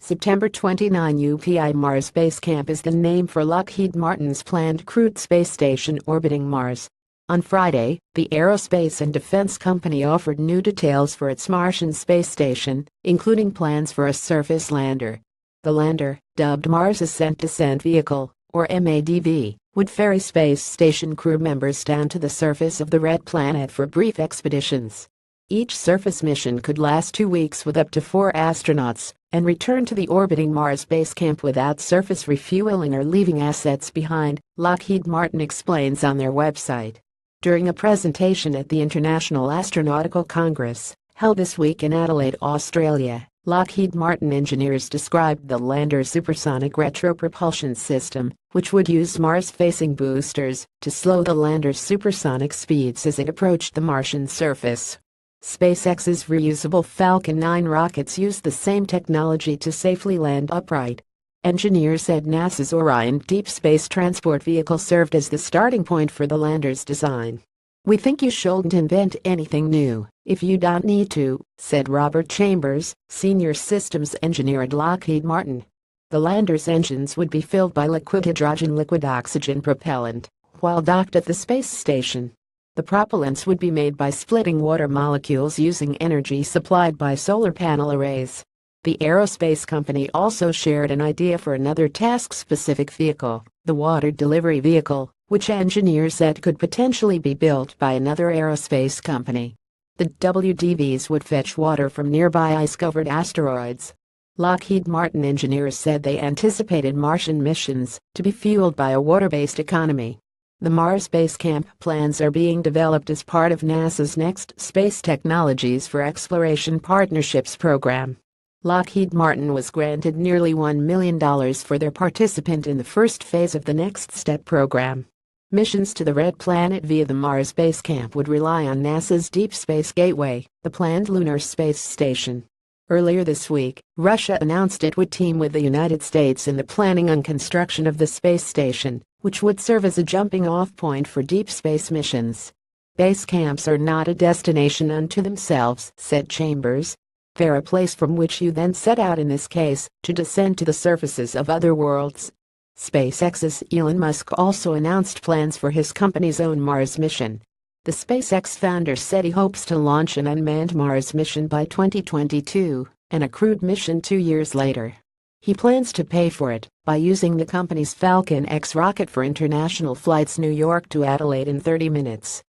September 29 UPI Mars Base Camp is the name for Lockheed Martin's planned crewed space station orbiting Mars. On Friday, the aerospace and defense company offered new details for its Martian space station, including plans for a surface lander. The lander, dubbed Mars Ascent Descent Vehicle, or MADV, would ferry space station crew members down to the surface of the red planet for brief expeditions. Each surface mission could last 2 weeks with up to 4 astronauts, and return to the orbiting Mars Base Camp without surface refueling or leaving assets behind, Lockheed Martin explains on their website. During a presentation at the International Astronautical Congress, held this week in Adelaide, Australia, Lockheed Martin engineers described the lander's supersonic retropropulsion system, which would use Mars-facing boosters to slow the lander's supersonic speeds as it approached the Martian surface. SpaceX's reusable Falcon 9 rockets use the same technology to safely land upright. Engineers said NASA's Orion Deep Space Transport Vehicle served as the starting point for the lander's design. "We think you shouldn't invent anything new if you don't need to," said Robert Chambers, senior systems engineer at Lockheed Martin. The lander's engines would be filled by liquid hydrogen liquid oxygen propellant, while docked at the space station. The propellants would be made by splitting water molecules using energy supplied by solar panel arrays. The aerospace company also shared an idea for another task-specific vehicle, the Water Delivery Vehicle, which engineers said could potentially be built by another aerospace company. The WDVs would fetch water from nearby ice-covered asteroids. Lockheed Martin engineers said they anticipated Martian missions to be fueled by a water-based economy. The Mars Base Camp plans are being developed as part of NASA's Next Space Technologies for Exploration Partnerships program. Lockheed Martin was granted nearly $1 million for their participation in the first phase of the Next Step program. Missions to the Red Planet via the Mars Base Camp would rely on NASA's Deep Space Gateway, the planned lunar space station. Earlier this week, Russia announced it would team with the United States in the planning and construction of the space station, which would serve as a jumping-off point for deep space missions. "Base camps are not a destination unto themselves," said Chambers. "They're a place from which you then set out, in this case, to descend to the surfaces of other worlds." SpaceX's Elon Musk also announced plans for his company's own Mars mission. The SpaceX founder said he hopes to launch an unmanned Mars mission by 2022 and a crewed mission 2 years later. He plans to pay for it by using the company's Falcon X rocket for international flights New York to Adelaide in 30 minutes.